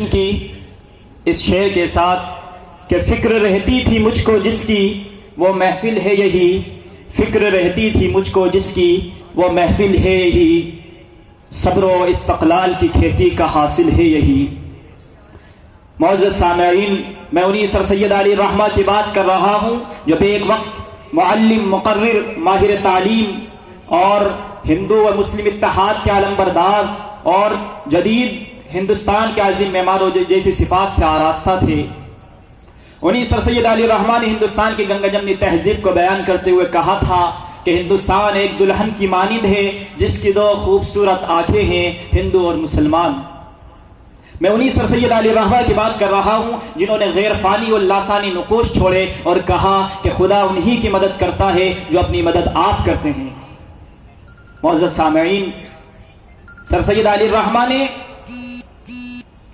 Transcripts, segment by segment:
کی اس شعر کے ساتھ کہ فکر رہتی تھی مجھ کو جس کی وہ محفل ہے یہی، فکر رہتی تھی مجھ کو جس کی وہ محفل ہے یہی، صبر و استقلال کی کھیتی کا حاصل ہے یہی۔ معزز سامعین، میں انہی سر سید علی الرحمہ کی بات کر رہا ہوں جو ایک وقت معلم، مقرر، ماہر تعلیم اور ہندو و مسلم اتحاد کے علم بردار اور جدید ہندوستان کے عظیم معماروں جیسی صفات سے آراستہ تھے۔ انہی سر سید علی الرحمہ نے ہندوستان کی گنگا جمنی تہذیب کو بیان کرتے ہوئے کہا تھا کہ ہندوستان ایک دلہن کی مانند ہے جس کی دو خوبصورت آنکھیں ہیں، ہندو اور مسلمان۔ میں انہی سر سید علی الرحمہ کی بات کر رہا ہوں جنہوں نے غیر فانی اور لاسانی نقوش چھوڑے اور کہا کہ خدا انہی کی مدد کرتا ہے جو اپنی مدد آپ کرتے ہیں۔ معزز سامعین، سر سید علی الرحمہ نے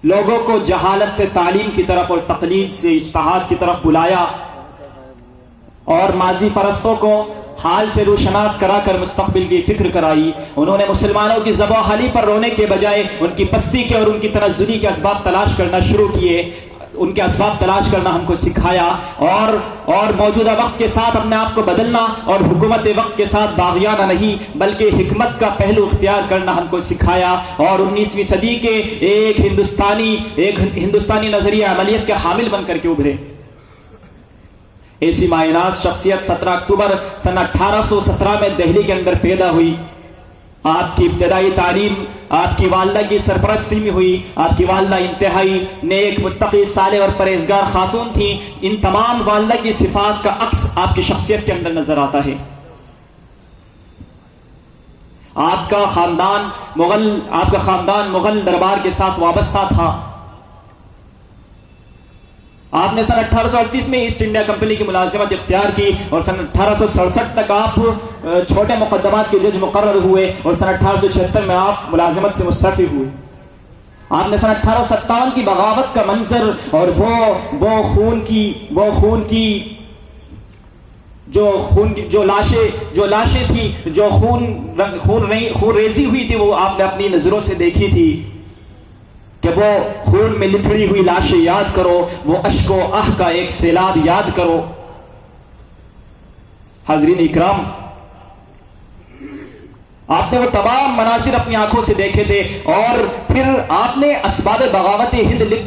لوگوں کو جہالت سے تعلیم کی طرف اور تقلید سے اجتہاد کی طرف بلایا اور ماضی پرستوں کو حال سے روشناس کرا کر مستقبل کی فکر کرائی۔ انہوں نے مسلمانوں کی ذبح و حالی پر رونے کے بجائے ان کی پستی کے اور ان کی تنزلی کے اسباب تلاش کرنا شروع کیے، ان کے اسباب تلاش کرنا ہم کو سکھایا اور موجودہ وقت کے ساتھ اپنے آپ کو بدلنا اور حکومت وقت کے ساتھ باغیانہ نہیں بلکہ حکمت کا پہلو اختیار کرنا ہم کو سکھایا، اور 19ویں صدی کے ایک ہندوستانی نظریہ عملیت کے حامل بن کر کے ابھرے۔ ایسی مایناز شخصیت 17 اکتوبر سن 1817 میں دہلی کے اندر پیدا ہوئی۔ آپ کی ابتدائی تعلیم آپ کی والدہ کی سرپرستی میں ہوئی۔ آپ کی والدہ انتہائی نیک، متقی، صالح اور پرہیزگار خاتون تھیں۔ ان تمام والدہ کی صفات کا عکس آپ کی شخصیت کے اندر نظر آتا ہے۔ آپ کا خاندان مغل دربار کے ساتھ وابستہ تھا۔ آپ نے سن 1838 میں ایسٹ انڈیا کمپنی کی ملازمت اختیار کی اور سن 1867 تک آپ چھوٹے مقدمات کے جج مقرر ہوئے اور سن 1876 میں آپ ملازمت سے مستعفی ہوئے۔ آپ نے سن 1857 کی بغاوت کا منظر اور وہ خون کی جو لاشیں تھی، جو خون ریزی ہوئی تھی، وہ آپ نے اپنی نظروں سے دیکھی تھی کہ وہ خون میں لتھڑی ہوئی لاشیں یاد کرو، وہ اشک و آہ کا ایک سیلاب یاد کرو۔ حاضرین اکرام، آپ نے وہ تمام مناظر اپنی آنکھوں سے دیکھے تھے، اور پھر آپ نے اسباب بغاوت ہند لکھ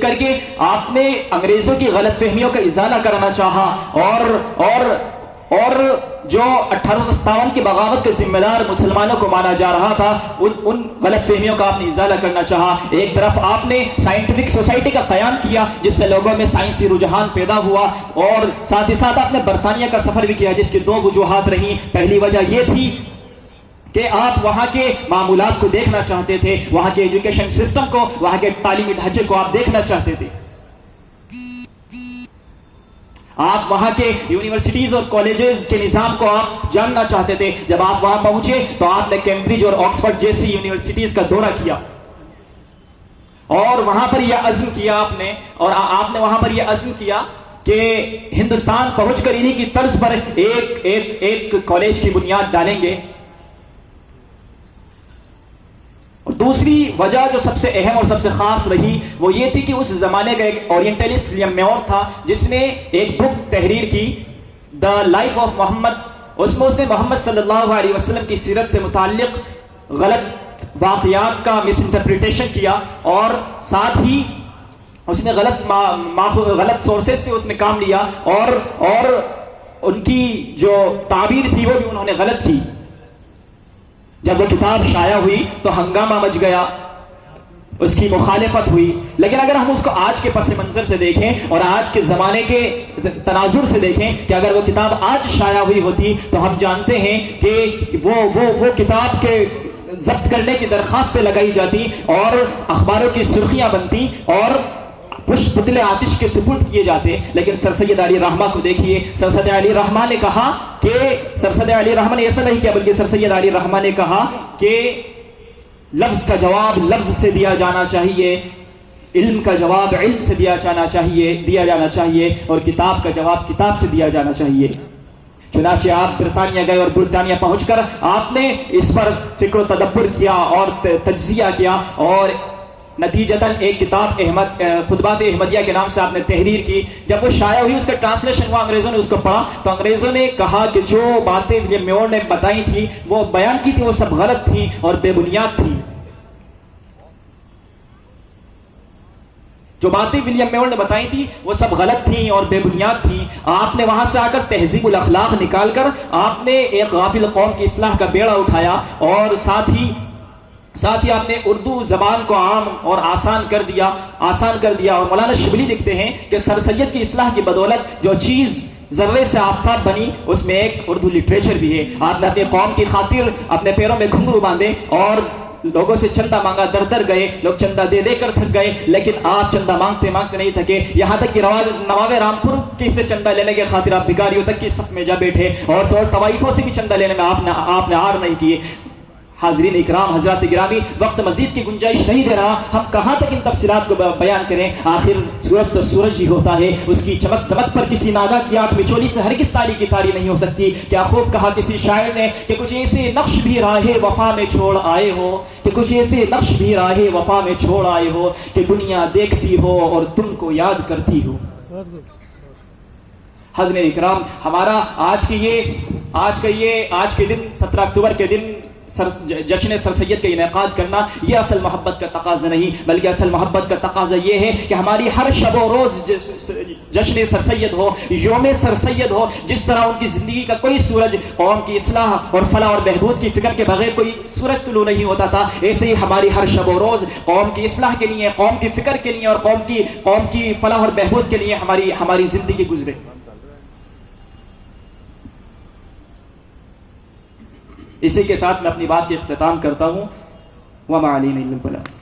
کر کے آپ نے انگریزوں کی غلط فہمیوں کا ازالہ کرنا چاہا، اور جو 1857 کی بغاوت کے ذمہ دار مسلمانوں کو مانا جا رہا تھا، ان غلط فہمیوں کا آپ نے ازالہ کرنا چاہا۔ ایک طرف آپ نے سائنٹیفک سوسائٹی کا قیام کیا جس سے لوگوں میں سائنسی رجحان پیدا ہوا، اور ساتھ ہی ساتھ آپ نے برطانیہ کا سفر بھی کیا جس کی دو وجوہات رہیں۔ پہلی وجہ یہ تھی کہ آپ وہاں کے معمولات کو دیکھنا چاہتے تھے، وہاں کے ایجوکیشن سسٹم کو، وہاں کے تعلیمی ڈھانچے کو آپ دیکھنا چاہتے تھے۔ آپ وہاں کے یونیورسٹیز اور کالجز کے نظام کو آپ جاننا چاہتے تھے۔ جب آپ وہاں پہنچے تو آپ نے کیمبرج اور آکسفورڈ جیسی یونیورسٹیز کا دورہ کیا، اور وہاں پر یہ عزم کیا کہ ہندوستان پہنچ کر انہی کی طرز پر ایک کالج کی بنیاد ڈالیں گے۔ اور دوسری وجہ جو سب سے اہم اور سب سے خاص رہی وہ یہ تھی کہ اس زمانے کا ایک اورینٹلسٹ ولیم میور تھا جس نے ایک بک تحریر کی، دا لائف آف محمد۔ اس میں اس نے محمد صلی اللہ علیہ وسلم کی سیرت سے متعلق غلط واقعات کا مس انٹرپریٹیشن کیا، اور ساتھ ہی اس نے غلط سورسز سے اس نے کام لیا، اور ان کی جو تعبیر تھی وہ بھی انہوں نے غلط کی۔ جب وہ کتاب شائع ہوئی تو ہنگامہ مچ گیا، اس کی مخالفت ہوئی۔ لیکن اگر ہم اس کو آج کے پس منظر سے دیکھیں اور آج کے زمانے کے تناظر سے دیکھیں کہ اگر وہ کتاب آج شائع ہوئی ہوتی تو ہم جانتے ہیں کہ وہ کتاب کے ضبط کرنے کی درخواستیں لگائی جاتی اور اخباروں کی سرخیاں بنتی اور پتلے آتش کے سپرد کیے جاتے۔ لیکن سر سید علی الرحمہ کو دیکھیے، سر سید علی الرحمہ نے کہا کہ سر سید علی الرحمہ نے ایسا نہیں کیا، بلکہ سر سید علی الرحمہ نے کہا کہ لفظ کا جواب لفظ سے دیا جانا چاہیے، علم کا جواب علم سے دیا جانا چاہیے، اور کتاب کا جواب کتاب سے دیا جانا چاہیے۔ چنانچہ آپ برطانیہ گئے اور برطانیہ پہنچ کر آپ نے اس پر فکر و تدبر کیا اور تجزیہ کیا، اور نتیجتاً ایک کتاب خطبات احمدیہ کے نام سے آپ نے تحریر کی۔ جب وہ شائع ہوئی، اس کا ٹرانسلیشن ہوا، انگریزوں نے اس کو پڑھا تو انگریزوں نے کہا کہ جو باتیں ولیم میور نے بتائی تھی، وہ بیان کی تھی، وہ سب غلط تھیں اور بے بنیاد تھیں۔ جو باتیں ولیم میور نے بتائی تھی وہ سب غلط تھیں اور بے بنیاد تھیں۔ آپ نے وہاں سے آ کر تہذیب الاخلاق نکال کر آپ نے ایک غافل قوم کی اصلاح کا بیڑا اٹھایا، اور ساتھ ہی آپ نے اردو زبان کو عام اور آسان کر دیا۔ اور مولانا شبلی لکھتے ہیں کہ سر سید کی اصلاح کی بدولت جو چیز ذرے سے آفتاب بنی، اس میں ایک اردو لٹریچر بھی ہے۔ آپ نے اپنی قوم کی خاطر اپنے پیروں میں گھنگرو باندھے اور لوگوں سے چندہ مانگا، در در گئے، لوگ چندہ دے دے کر تھک گئے، لیکن آپ چندہ مانگتے نہیں تھکے، یہاں تک کہ نواب رامپور کی سے چندہ لینے کے خاطر آپ بھکاریوں تک کی صف میں جا بیٹھے، اور طوائفوں سے بھی چندہ لینے میں آپ نے آر نہیں کیے۔ حاضرین اکرام، حضرات گرامی، وقت مزید کی گنجائش نہیں دے رہا، ہم کہاں تک ان تفصیلات کو بیان کریں؟ آخر سورج تو سورج ہی ہوتا ہے، اس کی چمک دمک پر کسی نادا کی آنکھ مچولی سے ہرگز تاری کی تاری نہیں ہو سکتی۔ کیا خوب کہا کسی شاعر نے کہ کچھ ایسے نقش بھی راہ وفا میں چھوڑ آئے ہو، کہ کچھ ایسے نقش بھی راہ وفا میں چھوڑ آئے ہو کہ دنیا دیکھتی ہو اور تم کو یاد کرتی ہو۔ حضرات اکرام، ہمارا آج کے دن 17 اکتوبر کے دن جشن سر سید کا انعقاد کرنا، یہ اصل محبت کا تقاضا نہیں، بلکہ اصل محبت کا تقاضا یہ ہے کہ ہماری ہر شب و روز جشن سر سید ہو، یوم سر سید ہو۔ جس طرح ان کی زندگی کا کوئی سورج قوم کی اصلاح اور فلاح اور بہبود کی فکر کے بغیر کوئی سورج طلوع نہیں ہوتا تھا، ایسے ہی ہماری ہر شب و روز قوم کی اصلاح کے لیے، قوم کی فکر کے لیے اور قوم کی فلاح اور بہبود کے لیے ہماری زندگی گزرے۔ اسی کے ساتھ میں اپنی بات کی اختتام کرتا ہوں۔ وما علینا الا البلاغ۔